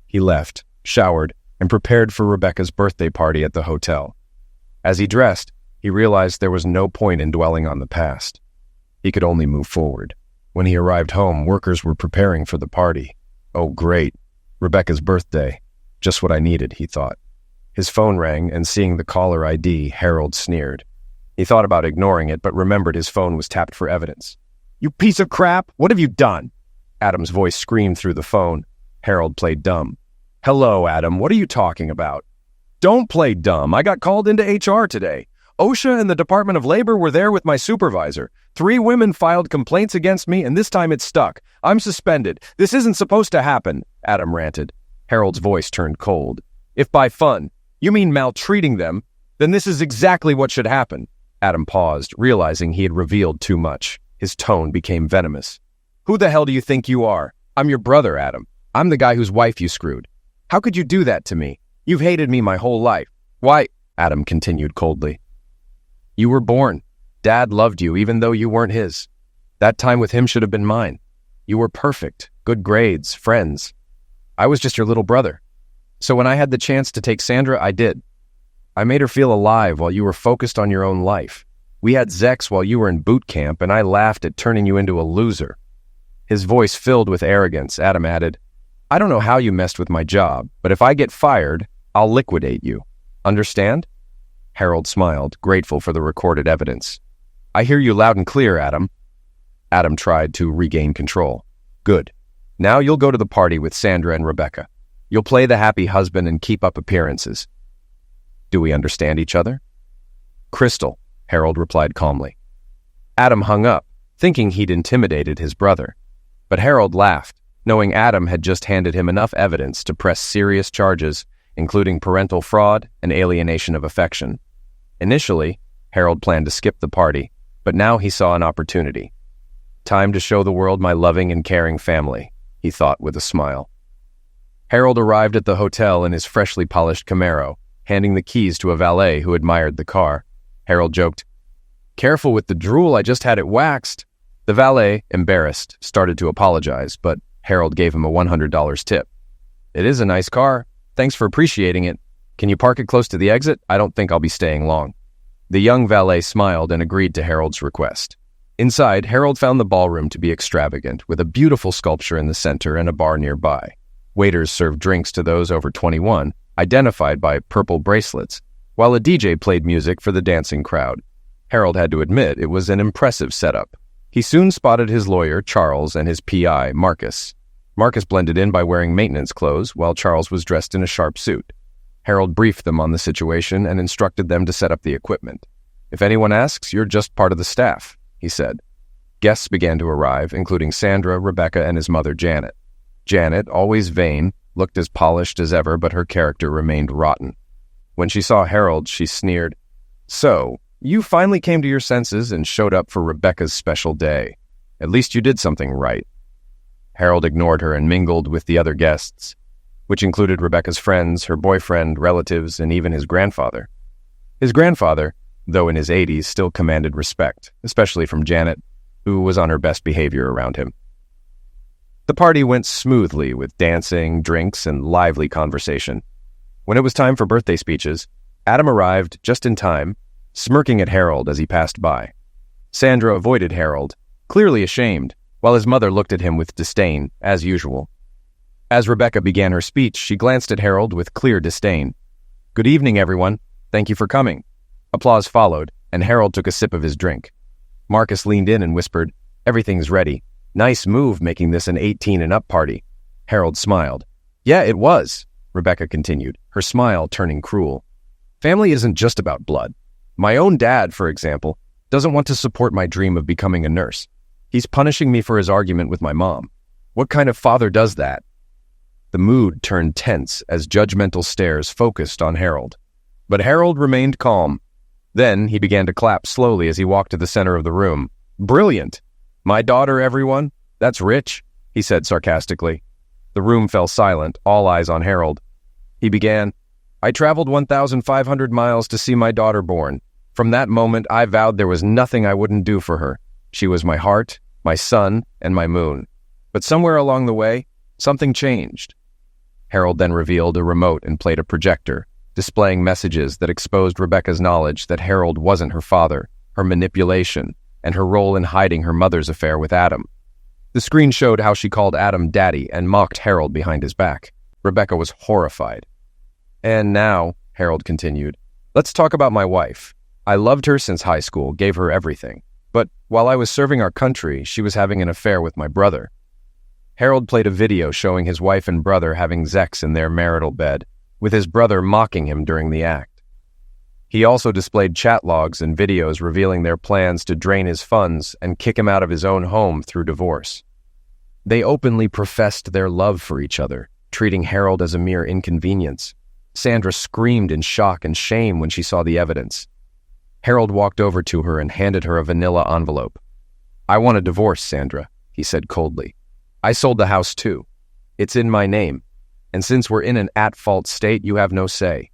He left, showered, and prepared for Rebecca's birthday party at the hotel. As he dressed, he realized there was no point in dwelling on the past. He could only move forward. When he arrived home, workers were preparing for the party. Oh, great. Rebecca's birthday. Just what I needed, he thought. His phone rang, and seeing the caller ID, Harold sneered. He thought about ignoring it, but remembered his phone was tapped for evidence. "You piece of crap! What have you done?" Adam's voice screamed through the phone. Harold played dumb. "Hello, Adam, what are you talking about?" "Don't play dumb. I got called into HR today. OSHA and the Department of Labor were there with my supervisor. 3 women filed complaints against me, and this time it stuck. I'm suspended. This isn't supposed to happen," Adam ranted. Harold's voice turned cold. "If by fun you mean maltreating them, then this is exactly what should happen." Adam paused, realizing he had revealed too much. His tone became venomous. "Who the hell do you think you are? I'm your brother, Adam. I'm the guy whose wife you screwed. How could you do that to me? You've hated me my whole life." "Why?" Adam continued coldly. "You were born. Dad loved you even though you weren't his. That time with him should have been mine. You were perfect, good grades, friends. I was just your little brother. So when I had the chance to take Sandra, I did. I made her feel alive while you were focused on your own life. We had Zex while you were in boot camp, and I laughed at turning you into a loser." His voice filled with arrogance. Adam added, "I don't know how you messed with my job, but if I get fired, I'll liquidate you. Understand?" Harold smiled, grateful for the recorded evidence. "I hear you loud and clear, Adam." Adam tried to regain control. "Good. Now you'll go to the party with Sandra and Rebecca. You'll play the happy husband and keep up appearances. Do we understand each other?" "Crystal," Harold replied calmly. Adam hung up, thinking he'd intimidated his brother. But Harold laughed, knowing Adam had just handed him enough evidence to press serious charges, including parental fraud and alienation of affection. Initially, Harold planned to skip the party, but now he saw an opportunity. "Time to show the world my loving and caring family," he thought with a smile. Harold arrived at the hotel in his freshly polished Camaro, handing the keys to a valet who admired the car. Harold joked, "Careful with the drool, I just had it waxed." The valet, embarrassed, started to apologize, but Harold gave him a $100 tip. "It is a nice car. Thanks for appreciating it. Can you park it close to the exit? I don't think I'll be staying long." The young valet smiled and agreed to Harold's request. Inside, Harold found the ballroom to be extravagant, with a beautiful sculpture in the center and a bar nearby. Waiters served drinks to those over 21, identified by purple bracelets, while a DJ played music for the dancing crowd. Harold had to admit it was an impressive setup. He soon spotted his lawyer, Charles, and his PI, Marcus. Marcus blended in by wearing maintenance clothes, while Charles was dressed in a sharp suit. Harold briefed them on the situation and instructed them to set up the equipment. "If anyone asks, you're just part of the staff," he said. Guests began to arrive, including Sandra, Rebecca, and his mother, Janet. Janet, always vain, looked as polished as ever, but her character remained rotten. When she saw Harold, she sneered, "So, you finally came to your senses and showed up for Rebecca's special day. At least you did something right." Harold ignored her and mingled with the other guests, which included Rebecca's friends, her boyfriend, relatives, and even his grandfather. His grandfather, though in his 80s, still commanded respect, especially from Janet, who was on her best behavior around him. The party went smoothly with dancing, drinks, and lively conversation. When it was time for birthday speeches, Adam arrived just in time, smirking at Harold as he passed by. Sandra avoided Harold, clearly ashamed, while his mother looked at him with disdain, as usual. As Rebecca began her speech, she glanced at Harold with clear disdain. "Good evening, everyone. Thank you for coming." Applause followed, and Harold took a sip of his drink. Marcus leaned in and whispered, "Everything's ready. Nice move making this an 18 and up party." Harold smiled. "Yeah, it was," Rebecca continued, her smile turning cruel. "Family isn't just about blood. My own dad, for example, doesn't want to support my dream of becoming a nurse. He's punishing me for his argument with my mom. What kind of father does that?" The mood turned tense as judgmental stares focused on Harold. But Harold remained calm. Then he began to clap slowly as he walked to the center of the room. "Brilliant! My daughter, everyone? That's rich," he said sarcastically. The room fell silent, all eyes on Harold. He began, "I traveled 1,500 miles to see my daughter born. From that moment, I vowed there was nothing I wouldn't do for her. She was my heart, my sun, and my moon. But somewhere along the way, something changed." Harold then revealed a remote and played a projector, displaying messages that exposed Rebecca's knowledge that Harold wasn't her father, her manipulation, and her role in hiding her mother's affair with Adam. The screen showed how she called Adam daddy and mocked Harold behind his back. Rebecca was horrified. "And now," Harold continued, "let's talk about my wife. I loved her since high school, gave her everything. But while I was serving our country, she was having an affair with my brother." Harold played a video showing his wife and brother having sex in their marital bed, with his brother mocking him during the act. He also displayed chat logs and videos revealing their plans to drain his funds and kick him out of his own home through divorce. They openly professed their love for each other, treating Harold as a mere inconvenience. Sandra screamed in shock and shame when she saw the evidence. Harold walked over to her and handed her a vanilla envelope. "I want a divorce, Sandra," he said coldly. "I sold the house too. It's in my name. And since we're in an at-fault state, you have no say.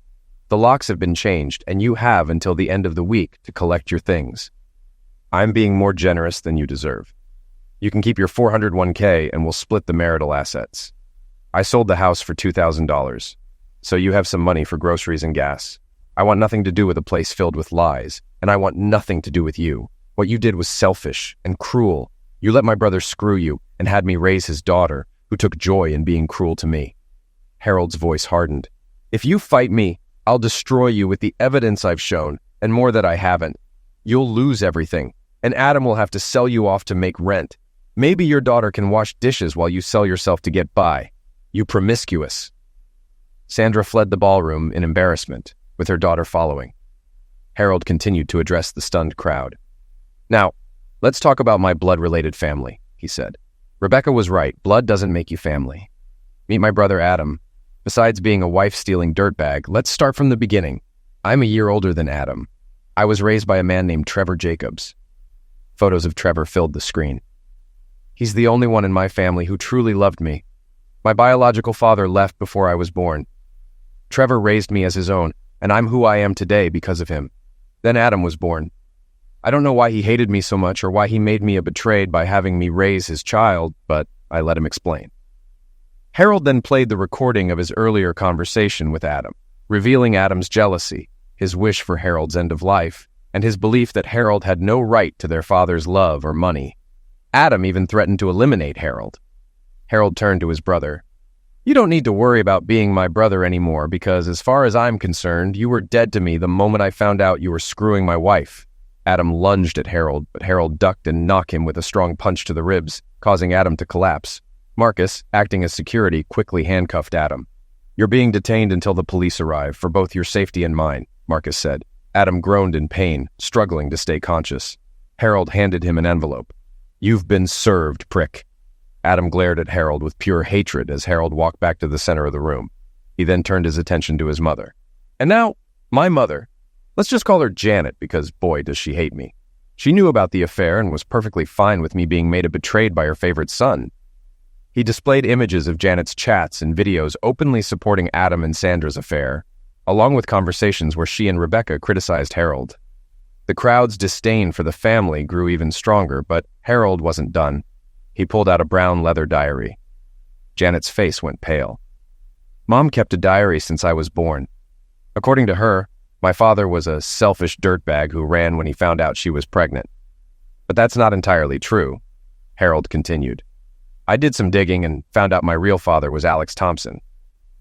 The locks have been changed, and you have until the end of the week to collect your things. I'm being more generous than you deserve. You can keep your $401k and we'll split the marital assets. I sold the house for $2,000, so you have some money for groceries and gas. I want nothing to do with a place filled with lies, and I want nothing to do with you. What you did was selfish and cruel. You let my brother screw you and had me raise his daughter, who took joy in being cruel to me." Harold's voice hardened. "If you fight me, I'll destroy you with the evidence I've shown, and more that I haven't. You'll lose everything, and Adam will have to sell you off to make rent. Maybe your daughter can wash dishes while you sell yourself to get by. You promiscuous." Sandra fled the ballroom in embarrassment, with her daughter following. Harold continued to address the stunned crowd. "Now, let's talk about my blood-related family," he said. "Rebecca was right. Blood doesn't make you family. Meet my brother Adam. Besides being a wife-stealing dirtbag, let's start from the beginning. I'm a year older than Adam. I was raised by a man named Trevor Jacobs." Photos of Trevor filled the screen. "He's the only one in my family who truly loved me. My biological father left before I was born. Trevor raised me as his own, and I'm who I am today because of him. Then Adam was born. I don't know why he hated me so much or why he made me a betrayed by having me raise his child, but I let him explain." Harold then played the recording of his earlier conversation with Adam, revealing Adam's jealousy, his wish for Harold's end of life, and his belief that Harold had no right to their father's love or money. Adam even threatened to eliminate Harold. Harold turned to his brother. "You don't need to worry about being my brother anymore because, as far as I'm concerned, you were dead to me the moment I found out you were screwing my wife." Adam lunged at Harold, but Harold ducked and knocked him with a strong punch to the ribs, causing Adam to collapse. Marcus, acting as security, quickly handcuffed Adam. "You're being detained until the police arrive, for both your safety and mine," Marcus said. Adam groaned in pain, struggling to stay conscious. Harold handed him an envelope. "You've been served, prick." Adam glared at Harold with pure hatred as Harold walked back to the center of the room. He then turned his attention to his mother. "And now, my mother. Let's just call her Janet because, boy, does she hate me. She knew about the affair and was perfectly fine with me being made a betrayed by her favorite son." He displayed images of Janet's chats and videos openly supporting Adam and Sandra's affair, along with conversations where she and Rebecca criticized Harold. The crowd's disdain for the family grew even stronger, but Harold wasn't done. He pulled out a brown leather diary. Janet's face went pale. "Mom kept a diary since I was born. According to her, my father was a selfish dirtbag who ran when he found out she was pregnant. But that's not entirely true," Harold continued. "I did some digging and found out my real father was Alex Thompson.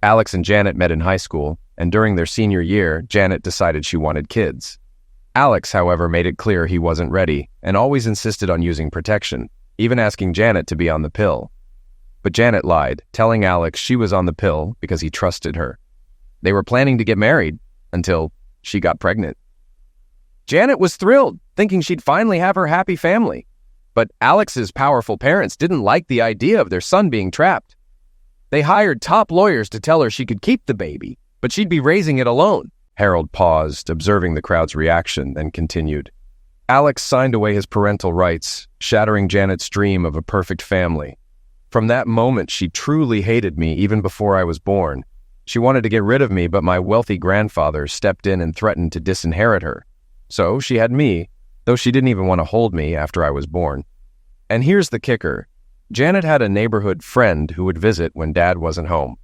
Alex and Janet met in high school, and during their senior year, Janet decided she wanted kids. Alex, however, made it clear he wasn't ready and always insisted on using protection, even asking Janet to be on the pill. But Janet lied, telling Alex she was on the pill because he trusted her. They were planning to get married until she got pregnant. Janet was thrilled, thinking she'd finally have her happy family. But Alex's powerful parents didn't like the idea of their son being trapped. They hired top lawyers to tell her she could keep the baby, but she'd be raising it alone." Harold paused, observing the crowd's reaction, then continued. "Alex signed away his parental rights, shattering Janet's dream of a perfect family. From that moment, she truly hated me even before I was born. She wanted to get rid of me, but my wealthy grandfather stepped in and threatened to disinherit her. So she had me, though she didn't even want to hold me after I was born. And here's the kicker. Janet had a neighborhood friend who would visit when Dad wasn't home.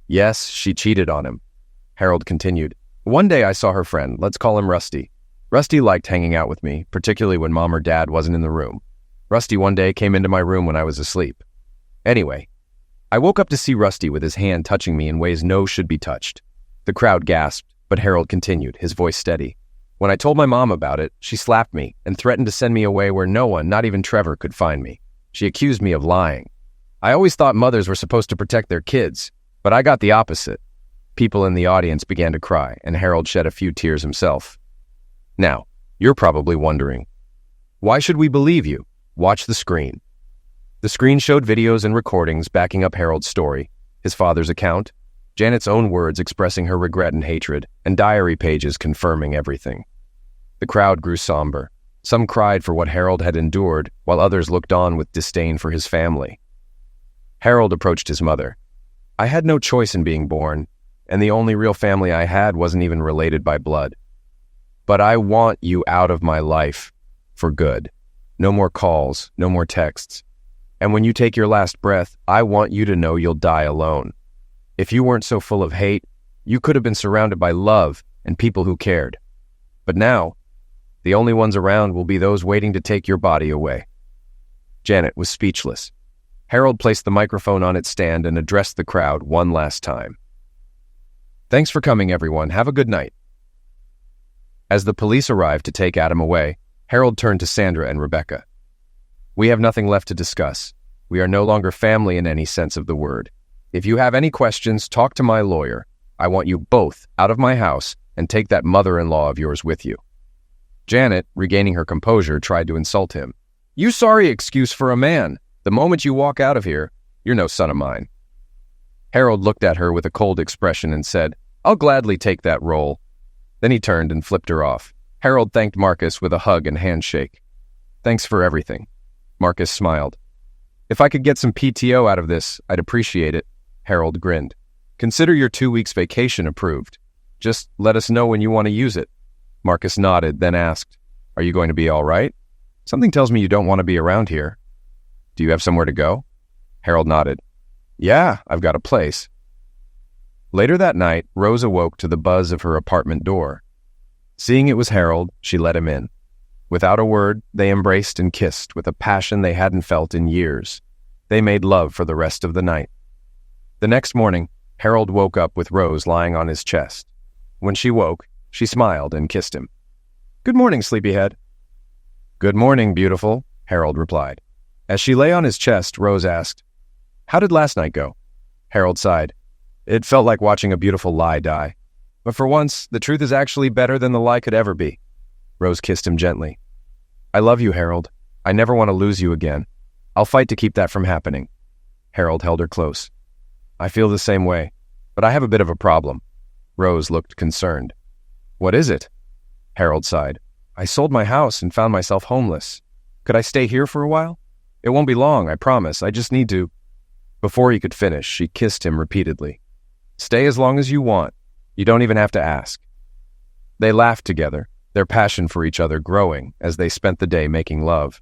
Yes, she cheated on him." Harold continued. "One day I saw her friend, let's call him Rusty. Rusty liked hanging out with me, particularly when Mom or Dad wasn't in the room. Rusty one day came into my room when I was asleep. Anyway, I woke up to see Rusty with his hand touching me in ways no should be touched. The crowd gasped, but Harold continued, his voice steady. When I told my mom about it, she slapped me and threatened to send me away where no one, not even Trevor, could find me. She accused me of lying. I always thought mothers were supposed to protect their kids, but I got the opposite. People in the audience began to cry, and Harold shed a few tears himself. Now, you're probably wondering, why should we believe you? Watch the screen. The screen showed videos and recordings backing up Harold's story, his father's account, Janet's own words expressing her regret and hatred, and diary pages confirming everything. The crowd grew somber. Some cried for what Harold had endured, while others looked on with disdain for his family. Harold approached his mother. I had no choice in being born, and the only real family I had wasn't even related by blood. But I want you out of my life, for good. No more calls, no more texts. And when you take your last breath, I want you to know you'll die alone. If you weren't so full of hate, you could have been surrounded by love and people who cared. But now, the only ones around will be those waiting to take your body away. Janet was speechless. Harold placed the microphone on its stand and addressed the crowd one last time. Thanks for coming, everyone. Have a good night. As the police arrived to take Adam away, Harold turned to Sandra and Rebecca. We have nothing left to discuss. We are no longer family in any sense of the word. If you have any questions, talk to my lawyer. I want you both out of my house and take that mother-in-law of yours with you. Janet, regaining her composure, tried to insult him. You sorry excuse for a man. The moment you walk out of here, you're no son of mine. Harold looked at her with a cold expression and said, I'll gladly take that role. Then he turned and flipped her off. Harold thanked Marcus with a hug and handshake. Thanks for everything. Marcus smiled. If I could get some PTO out of this, I'd appreciate it. Harold grinned. Consider your 2 weeks vacation approved. Just let us know when you want to use it. Marcus nodded, then asked, Are you going to be all right? Something tells me you don't want to be around here. Do you have somewhere to go? Harold nodded. Yeah, I've got a place. Later that night, Rose awoke to the buzz of her apartment door. Seeing it was Harold, she let him in. Without a word, they embraced and kissed with a passion they hadn't felt in years. They made love for the rest of the night. The next morning, Harold woke up with Rose lying on his chest. When she woke, she smiled and kissed him. Good morning, sleepyhead. Good morning, beautiful, Harold replied. As she lay on his chest, Rose asked, How did last night go? Harold sighed. It felt like watching a beautiful lie die. But for once, the truth is actually better than the lie could ever be. Rose kissed him gently. I love you, Harold. I never want to lose you again. I'll fight to keep that from happening. Harold held her close. I feel the same way, but I have a bit of a problem. Rose looked concerned. What is it? Harold sighed. I sold my house and found myself homeless. Could I stay here for a while? It won't be long, I promise. I just need to... Before he could finish, she kissed him repeatedly. Stay as long as you want. You don't even have to ask. They laughed together, their passion for each other growing as they spent the day making love.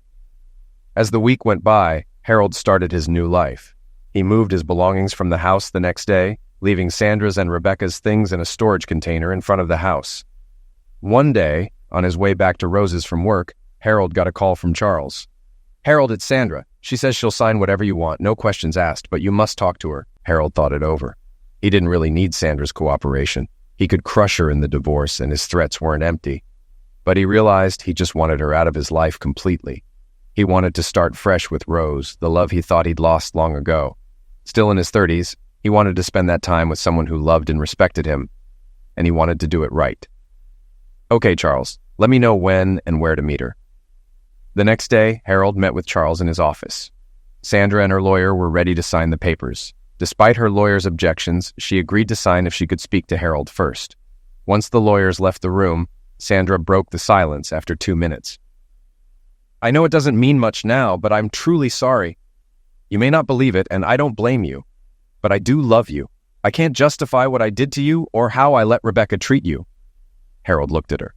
As the week went by, Harold started his new life. He moved his belongings from the house the next day, leaving Sandra's and Rebecca's things in a storage container in front of the house. One day, on his way back to Rose's from work, Harold got a call from Charles. Harold, it's Sandra. She says she'll sign whatever you want, no questions asked, but you must talk to her. Harold thought it over. He didn't really need Sandra's cooperation. He could crush her in the divorce, and his threats weren't empty. But he realized he just wanted her out of his life completely. He wanted to start fresh with Rose, the love he thought he'd lost long ago. Still in his 30s, he wanted to spend that time with someone who loved and respected him, and he wanted to do it right. Okay, Charles, let me know when and where to meet her. The next day, Harold met with Charles in his office. Sandra and her lawyer were ready to sign the papers. Despite her lawyer's objections, she agreed to sign if she could speak to Harold first. Once the lawyers left the room, Sandra broke the silence after 2 minutes. I know it doesn't mean much now, but I'm truly sorry. You may not believe it, and I don't blame you. But I do love you. I can't justify what I did to you or how I let Rebecca treat you. Harold looked at her.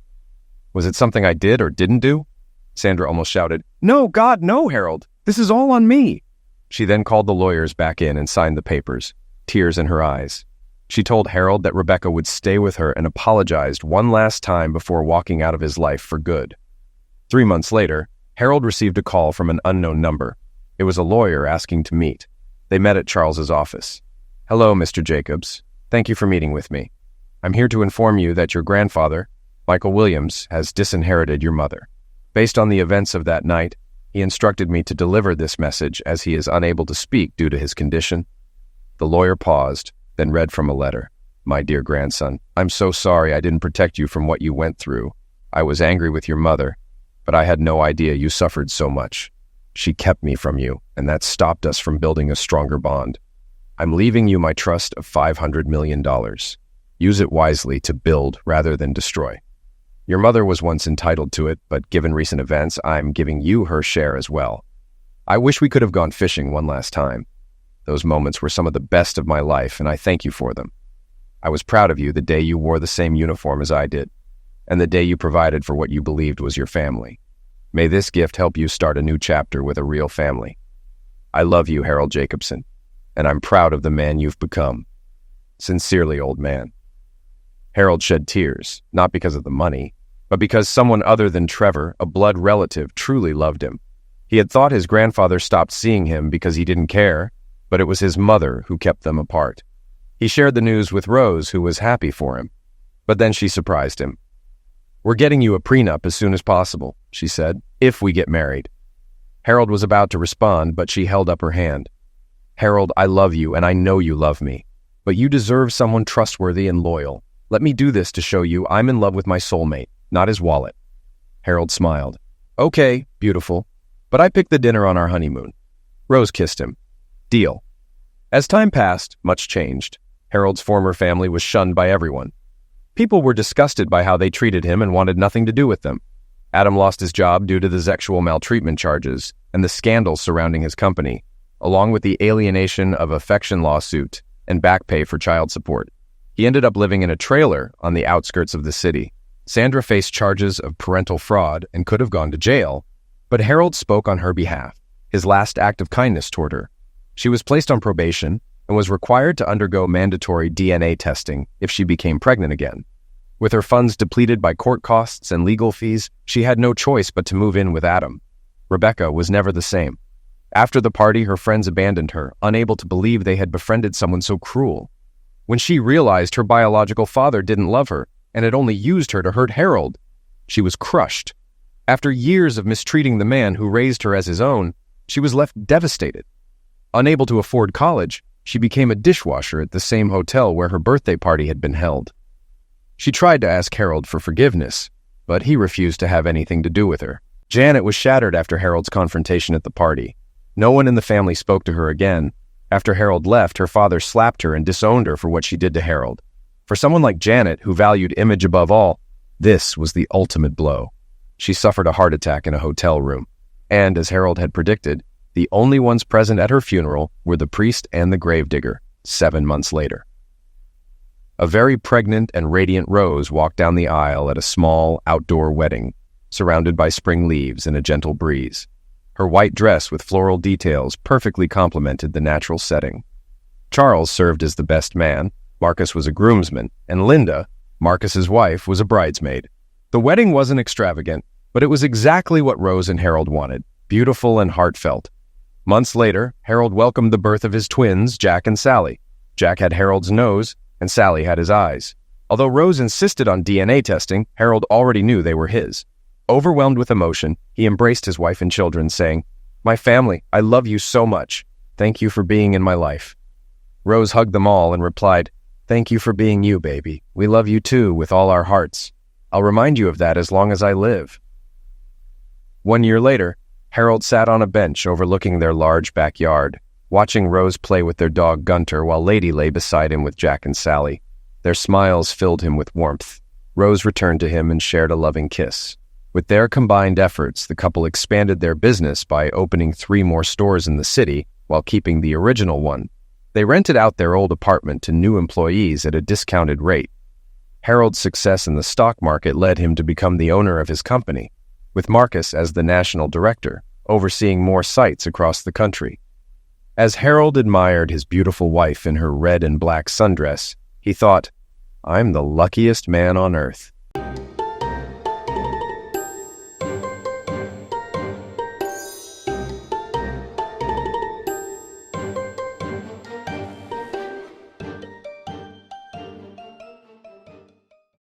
Was it something I did or didn't do? Sandra almost shouted, No, God, no, Harold. This is all on me. She then called the lawyers back in and signed the papers, tears in her eyes. She told Harold that Rebecca would stay with her and apologized one last time before walking out of his life for good. 3 months later, Harold received a call from an unknown number. It was a lawyer asking to meet. They met at Charles's office. Hello, Mr. Jacobs. Thank you for meeting with me. I'm here to inform you that your grandfather, Michael Williams, has disinherited your mother. Based on the events of that night, He instructed me to deliver this message as he is unable to speak due to his condition. The lawyer paused, then read from a letter. My dear grandson, I'm so sorry I didn't protect you from what you went through. I was angry with your mother, but I had no idea you suffered so much. She kept me from you, and that stopped us from building a stronger bond. I'm leaving you my trust of $500 million. Use it wisely to build rather than destroy. Your mother was once entitled to it, but given recent events, I'm giving you her share as well. I wish we could have gone fishing one last time. Those moments were some of the best of my life, and I thank you for them. I was proud of you the day you wore the same uniform as I did, and the day you provided for what you believed was your family. May this gift help you start a new chapter with a real family. I love you, Harold Jacobson, and I'm proud of the man you've become. Sincerely, old man. Harold shed tears, not because of the money, but because someone other than Trevor, a blood relative, truly loved him. He had thought his grandfather stopped seeing him because he didn't care, but it was his mother who kept them apart. He shared the news with Rose, who was happy for him. But then she surprised him. We're getting you a prenup as soon as possible, she said, if we get married. Harold was about to respond, but she held up her hand. Harold, I love you, and I know you love me, but you deserve someone trustworthy and loyal. Let me do this to show you I'm in love with my soulmate, not his wallet. Harold smiled. Okay, beautiful, but I picked the dinner on our honeymoon. Rose kissed him. Deal. As time passed, much changed. Harold's former family was shunned by everyone. People were disgusted by how they treated him and wanted nothing to do with them. Adam lost his job due to the sexual maltreatment charges and the scandals surrounding his company, along with the alienation of affection lawsuit and back pay for child support. He ended up living in a trailer on the outskirts of the city. Sandra faced charges of parental fraud and could have gone to jail, but Harold spoke on her behalf, his last act of kindness toward her. She was placed on probation and was required to undergo mandatory DNA testing if she became pregnant again. With her funds depleted by court costs and legal fees, she had no choice but to move in with Adam. Rebecca was never the same. After the party, her friends abandoned her, unable to believe they had befriended someone so cruel. When she realized her biological father didn't love her and had only used her to hurt Harold, she was crushed. After years of mistreating the man who raised her as his own, she was left devastated. Unable to afford college, she became a dishwasher at the same hotel where her birthday party had been held. She tried to ask Harold for forgiveness, but he refused to have anything to do with her. Janet was shattered after Harold's confrontation at the party. No one in the family spoke to her again. After Harold left, her father slapped her and disowned her for what she did to Harold. For someone like Janet, who valued image above all, this was the ultimate blow. She suffered a heart attack in a hotel room, and, as Harold had predicted, the only ones present at her funeral were the priest and the gravedigger, 7 months later. A very pregnant and radiant Rose walked down the aisle at a small, outdoor wedding, surrounded by spring leaves and a gentle breeze. Her white dress with floral details perfectly complemented the natural setting. Charles served as the best man, Marcus was a groomsman, and Linda, Marcus's wife, was a bridesmaid. The wedding wasn't extravagant, but it was exactly what Rose and Harold wanted, beautiful and heartfelt. Months later, Harold welcomed the birth of his twins, Jack and Sally. Jack had Harold's nose, and Sally had his eyes. Although Rose insisted on DNA testing, Harold already knew they were his. Overwhelmed with emotion, he embraced his wife and children, saying, "My family, I love you so much. Thank you for being in my life." Rose hugged them all and replied, "Thank you for being you, baby. We love you too with all our hearts. I'll remind you of that as long as I live." 1 year later, Harold sat on a bench overlooking their large backyard, watching Rose play with their dog Gunter while Lady lay beside him with Jack and Sally. Their smiles filled him with warmth. Rose returned to him and shared a loving kiss. With their combined efforts, the couple expanded their business by opening 3 more stores in the city while keeping the original one. They rented out their old apartment to new employees at a discounted rate. Harold's success in the stock market led him to become the owner of his company, with Marcus as the national director, overseeing more sites across the country. As Harold admired his beautiful wife in her red and black sundress, he thought, "I'm the luckiest man on earth."